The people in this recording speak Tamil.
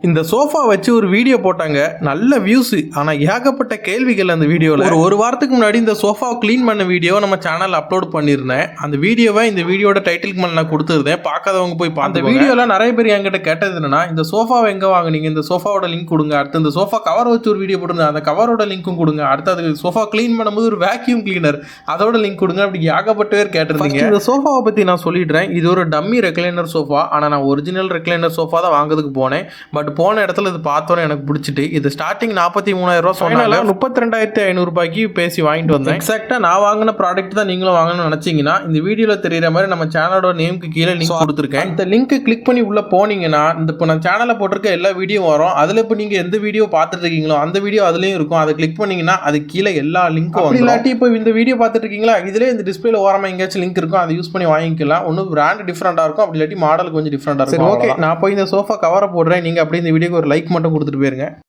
இந்த சோஃபா வச்சு ஒரு வீடியோ போட்டாங்க, நல்ல வியூஸ். ஆனா ஏகப்பட்ட கேள்விகள் அந்த வீடியோல. ஒரு வாரத்துக்கு முன்னாடி இந்த சோஃபாவை க்ளீன் பண்ண வீடியோ நம்ம சேனல்ல அப்லோட் பண்ணியிருந்தேன். அந்த வீடியோவை இந்த வீடியோட டைட்டிலுக்கு மேல நான் கொடுத்துருந்தேன். பார்க்காதவங்க போய் பார்த்து. அந்த வீடியோல நிறைய பேர் என்கிட்ட கேட்டது என்னன்னா, இந்த சோஃபாவை எங்க வாங்குனீங்க, இந்த சோஃபாவோட லிங்க் கொடுங்க. அடுத்து இந்த சோஃபா கவர் வச்சு ஒரு வீடியோ போட்டுருந்தேன், அந்த கவரோட லிங்க்கும் கொடுங்க. அடுத்து அது சோஃபா க்ளீன் பண்ணும்போது ஒரு வேக்யூம் கிளீனர் அதோட லிங்க் கொடுங்க. அப்படி ஏகப்பட்ட பேர் கேட்டிருந்தீங்க. இந்த சோஃபாவை பத்தி நான் சொல்லிடுறேன். இது ஒரு டம்மி ரெக்லைனர் சோஃபா. ஆனா நான் ஒரிஜினல் ரெக்லைனர் சோஃபா தான் வாங்குறதுக்கு போனேன். பட் போன இடத்துல இது பார்த்தோன்னே எனக்கு பிடிச்சிட்டு, இது ஸ்டார்டிங் 43,000 ரூபா சொன்னாங்க. 32,500 ரூபாய்க்கு பேசி வாங்கிட்டு வந்தேன். எக்ஸாக்டா நான் வாங்கின ப்ராடக்ட் தான் நீங்களும் வாங்கணும்னு நினைச்சீங்கன்னா இந்த வீடியோல தெரியுற மாதிரி நம்ம சேனலோட நேமுக்கு கீழே லிங்க் கொடுத்துருக்கேன். இந்த லிங்க் கிளிக் பண்ணி உள்ள போனீங்கன்னா இந்த இப்போ நான் சேனல்ல போட்டிருக்க எல்லா வீடியோ வரும். அதுல இப்போ நீங்க எந்த வீடியோ பார்த்துட்டு இருக்கீங்களோ அந்த வீடியோ அதுலயும் இருக்கும். அதை கிளிக் பண்ணீங்கன்னா அது கீழே எல்லா லிங்க்கும் வந்து. இல்லாட்டி இப்போ இந்த வீடியோ பார்த்துட்டு இருக்கீங்களா, இதுல இந்த டிஸ்பிளேல ஓரமா எங்கேயாச்சும் லிங்க் இருக்கும், அதை யூஸ் பண்ணி வாங்கிக்கலாம். ஒன்னும் பிராண்ட் டிஃபரெண்டா இருக்கும், அப்படி இல்லாட்டி மாடல் கொஞ்சம் டிஃபரெண்டா இருக்கும். ஓகே, நான் போய் இந்த சோஃபா கவரை போடுறேன். நீங்க அப்படி இந்த வீடியோக்கு ஒரு லைக் மட்டும் கொடுத்துட்டு போயிருங்க.